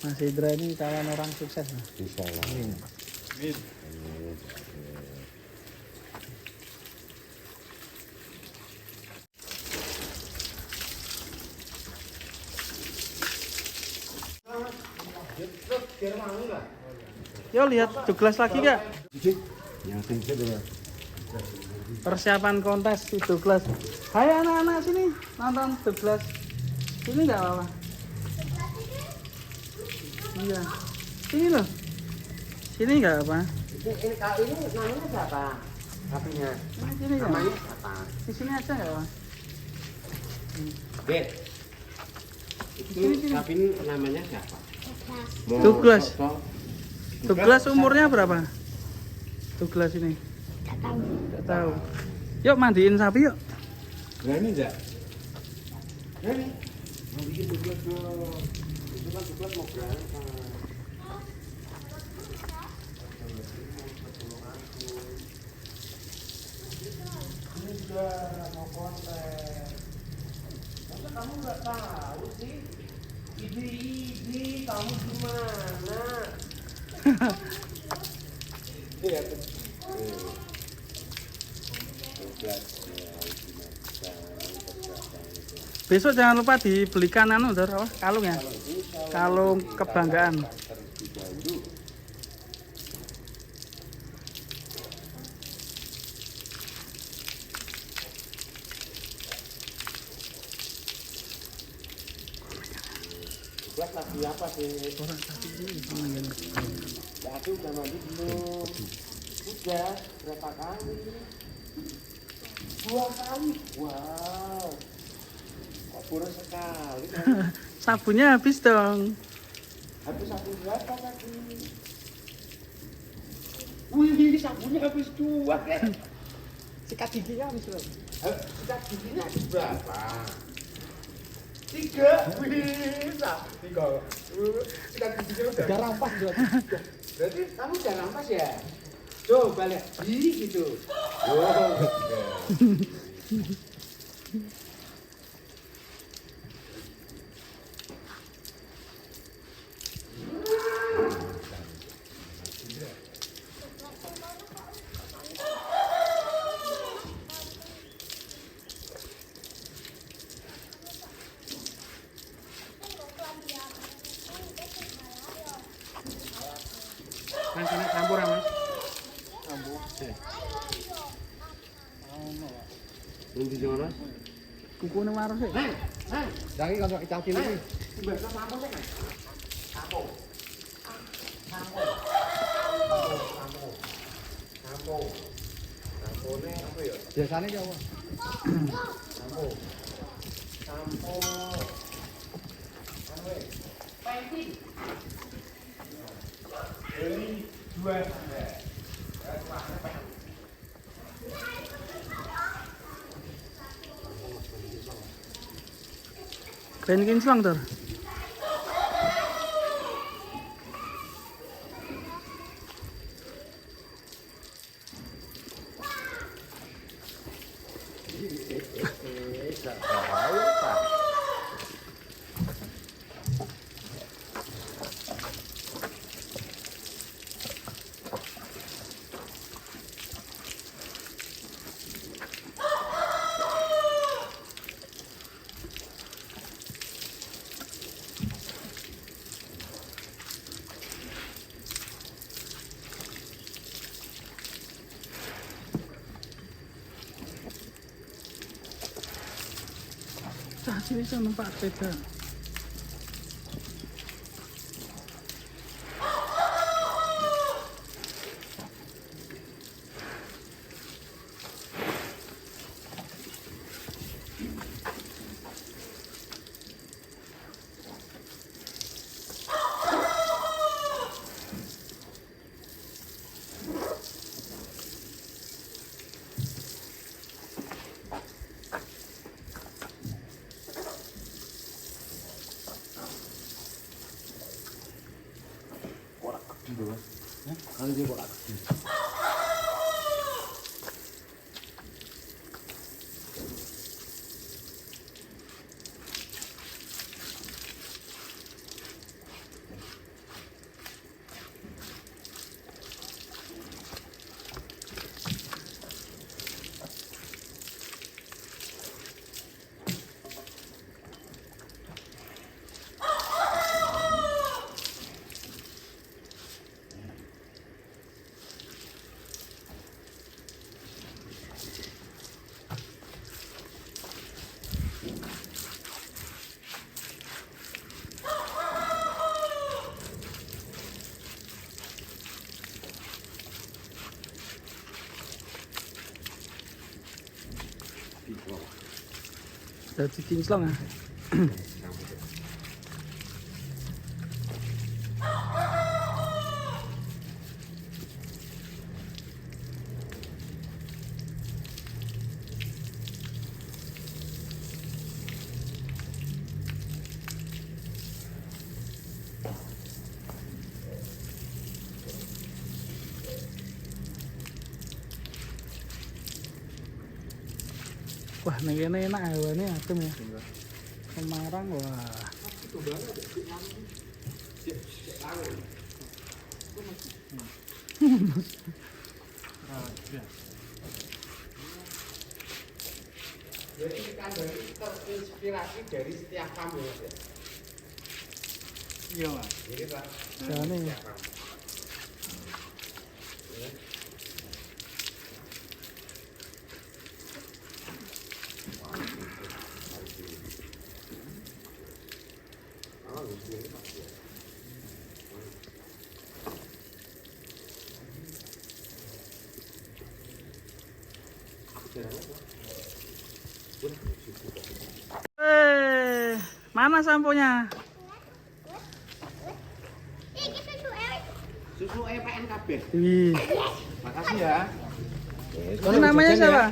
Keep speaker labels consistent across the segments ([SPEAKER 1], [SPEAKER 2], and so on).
[SPEAKER 1] Mas Indra ini calon orang sukses.
[SPEAKER 2] Bisa lah.
[SPEAKER 1] Amin.
[SPEAKER 2] Amin.
[SPEAKER 1] Yo lihat Douglas lagi gak?
[SPEAKER 2] Yang tinggi dulu.
[SPEAKER 1] Persiapan kontes di Douglas. Hai anak-anak sini nonton Douglas. Sini nggak apa-apa. Iya. Sini loh. Sini nggak apa.
[SPEAKER 2] Ini namanya siapa? Sapinya.
[SPEAKER 1] Sini nggak?
[SPEAKER 2] Namanya siapa?
[SPEAKER 1] Di sini aja nggak apa.
[SPEAKER 2] Bet. Itu sapi ini namanya siapa?
[SPEAKER 1] Douglas.
[SPEAKER 2] Toto.
[SPEAKER 1] Douglas umurnya berapa? Douglas ini. Nggak tahu. Yuk mandiin sapi yuk.
[SPEAKER 2] Berani enggak? Berani. Mau bikin Douglas dong. Itu kan Douglas mau berangkat. Ini juga mau konten. Masa kamu nggak tahu sih? Idi, kamu gimana? Iya tuh.
[SPEAKER 1] Besok jangan lupa dibelikan anu apa? Kalung ya. Kalung kebanggaan.
[SPEAKER 2] Buat lagi apa sih? Ya aku udah mandi belum? Udah, berapa kali? 2 kali. Wow. Kok boros sekali?
[SPEAKER 1] Sabunnya habis dong.
[SPEAKER 2] Habis sabun berapa tadi? Wih, sabunnya habis 2 kan?
[SPEAKER 1] Sikat giginya habis dong.
[SPEAKER 2] Sikat giginya habis berapa? 3. Wih, 3. Sikat giginya udah
[SPEAKER 1] rampas dong.
[SPEAKER 2] Berarti kamu udah rampas ya? Coba lihat, gitu. Oh,
[SPEAKER 1] Mas ini campur ya mas.
[SPEAKER 2] Nanti gimana?
[SPEAKER 1] Kuku nih marah sih.
[SPEAKER 2] Jangan kalau kita pilih. Biasanya ya apa? Sampo. Sampo. Penting. Beli 2 sampai.
[SPEAKER 1] Grand kinclong tuh. Sini bisa numpak sepeda.
[SPEAKER 2] Kali dia kok kecil.
[SPEAKER 1] Dadi kinclong ah. Wah, nih kene enak hewannya adem ya. Semarang wah.
[SPEAKER 2] Jadi ikan dari terinspirasi dari setiap kamu ya.
[SPEAKER 1] Iya, Pak.
[SPEAKER 2] Jadi Pak.
[SPEAKER 1] Jane. Mana samponya?
[SPEAKER 2] Susu PNKB.
[SPEAKER 1] Wih.
[SPEAKER 2] Makasih ya.
[SPEAKER 1] Ini namanya siapa?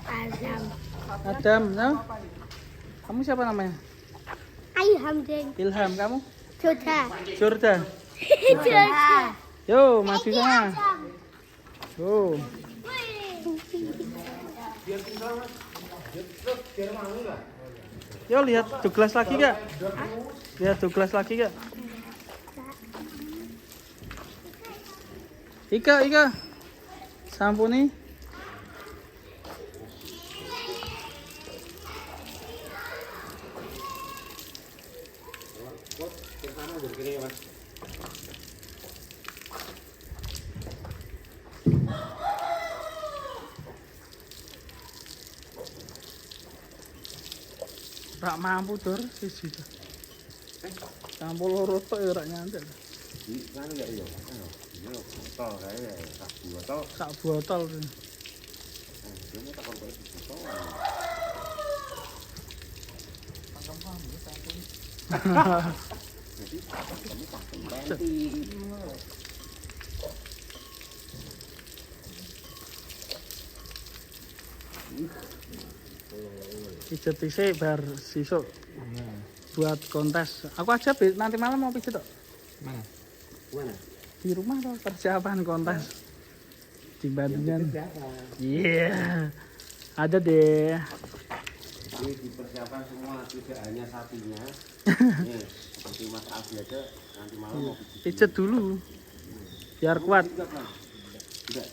[SPEAKER 3] Adam.
[SPEAKER 1] Adam, no? Kamu siapa namanya?
[SPEAKER 3] Ilham deng.
[SPEAKER 1] Ilham, kamu?
[SPEAKER 3] Joda.
[SPEAKER 1] Jordan.
[SPEAKER 3] Joda.
[SPEAKER 1] Yo, maju sana. Yo. Yo, lihat Douglas lagi gak? Lihat Douglas lagi gak? Ika. Sampo nih. Rak mampu dur siji. Sampo loro tok ya rak nyantel.
[SPEAKER 2] Kan enggak iya. Iya, botol kae sak botol.
[SPEAKER 1] Sak botol.
[SPEAKER 2] Dene tak kon botol. Jadi kamu pakai penti.
[SPEAKER 1] Pijet dhisik bar sisuk. Buat kontes. Aku aja nanti malam mau pijet tok.
[SPEAKER 2] Mana? Mana?
[SPEAKER 1] Di rumah tuh persiapan kontes. Dibandingkan. Iya. Ada deh.
[SPEAKER 2] Ini dipersiapkan semua, tidak hanya sapinya. Nih, seperti Mas Aldi aja nanti malam mau
[SPEAKER 1] Pijet dulu. Biar kuat.
[SPEAKER 2] Enggak.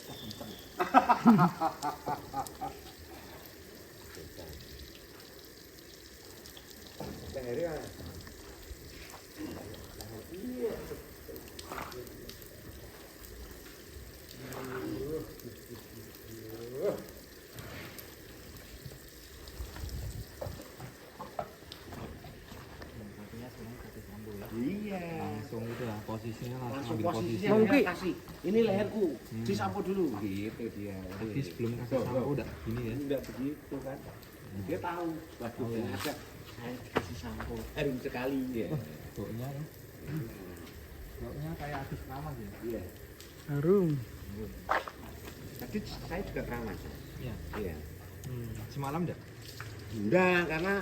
[SPEAKER 2] Iya.
[SPEAKER 4] Langsung itu ya posisinya
[SPEAKER 2] Langsung
[SPEAKER 4] ambil posisi.
[SPEAKER 2] posisinya
[SPEAKER 1] Mungkin.
[SPEAKER 2] dia kasih. Ini leherku, disampo dulu gitu dia.
[SPEAKER 4] Tapi sebelum kasih sampo udah gini ya.
[SPEAKER 2] Enggak begitu kan. Dia tahu waduh yang ada saya kasih sampo harum sekali ya.
[SPEAKER 4] Baunya ya. Baunya kayak habis keramas ya.
[SPEAKER 2] Iya.
[SPEAKER 1] Harum.
[SPEAKER 2] Tadi saya juga keramas.
[SPEAKER 4] Iya.
[SPEAKER 2] Iya.
[SPEAKER 4] Semalam enggak?
[SPEAKER 2] Enggak, karena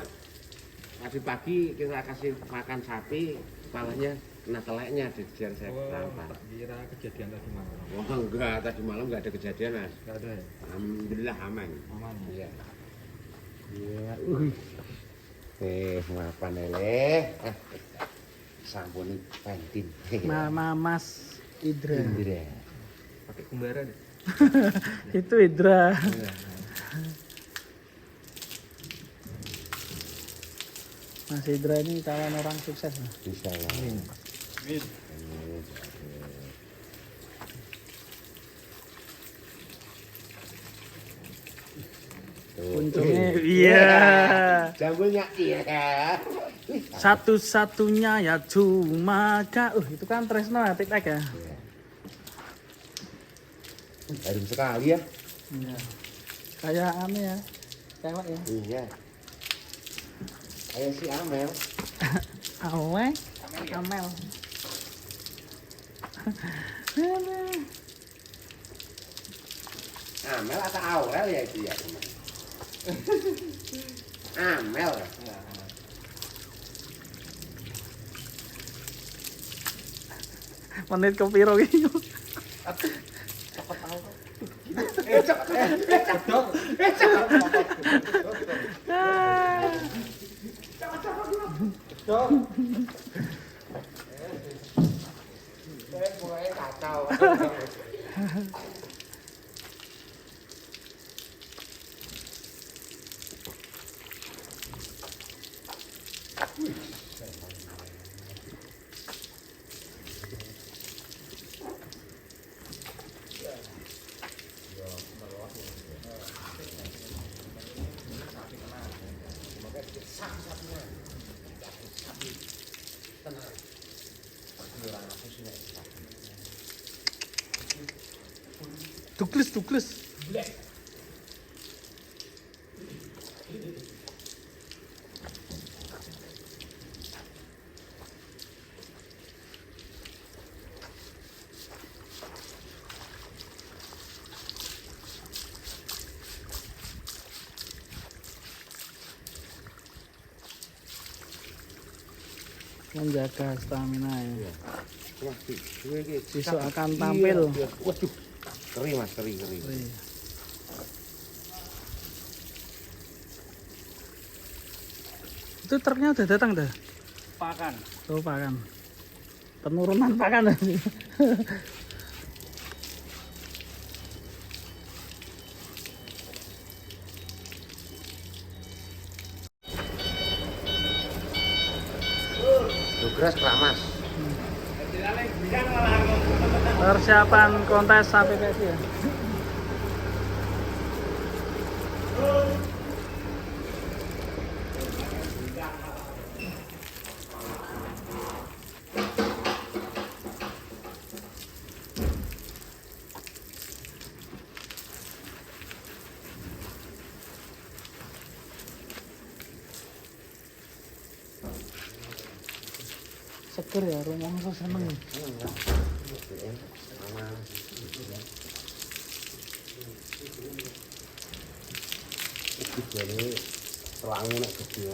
[SPEAKER 2] tadi pagi kita kasih makan sapi, kepalanya kena teleknya dikejar saya keramas.
[SPEAKER 4] tak kira kejadian tadi malam.
[SPEAKER 2] Oh enggak, tadi malam enggak ada kejadian mas.
[SPEAKER 4] Enggak ada ya?
[SPEAKER 2] Alhamdulillah aman.
[SPEAKER 4] Aman ya?
[SPEAKER 2] Iya. Iya. Maafan lele. Sampun pentin.
[SPEAKER 1] Mas Idra.
[SPEAKER 2] Indra.
[SPEAKER 4] Pakai kumbara deh.
[SPEAKER 1] Itu Idra. Mas Idra ini calon orang sukses.
[SPEAKER 2] Bisa lah.
[SPEAKER 4] Amin.
[SPEAKER 1] Untungnya iya.
[SPEAKER 2] Jambulnya iya kan.
[SPEAKER 1] Satu-satunya ya cuma kau. Itu kan Tresno ya, TikTok ya.
[SPEAKER 2] Harum sekali ya.
[SPEAKER 1] Iya. Kayak aneh ya. Cewek ya.
[SPEAKER 2] Iya. Kayak si Amel.
[SPEAKER 1] Awe. Amel.
[SPEAKER 2] Amel atau Aurel ya itu ya. Amel.
[SPEAKER 1] Menit ke piro iki?
[SPEAKER 2] Mulai kacau.
[SPEAKER 1] Tuklis. Menjaga stamina ya.
[SPEAKER 2] Wah,
[SPEAKER 1] Besok akan tampil.
[SPEAKER 2] Waduh, keri mas, keri.
[SPEAKER 1] Itu truknya udah datang dah.
[SPEAKER 4] Pakan.
[SPEAKER 1] Oh, pakan. Penurunan pakan.
[SPEAKER 2] Lugras keramas.
[SPEAKER 1] Persiapan kontes sapi pesi ya. Seger ya, rumah so seneng.
[SPEAKER 2] Jadi selangu nek gede.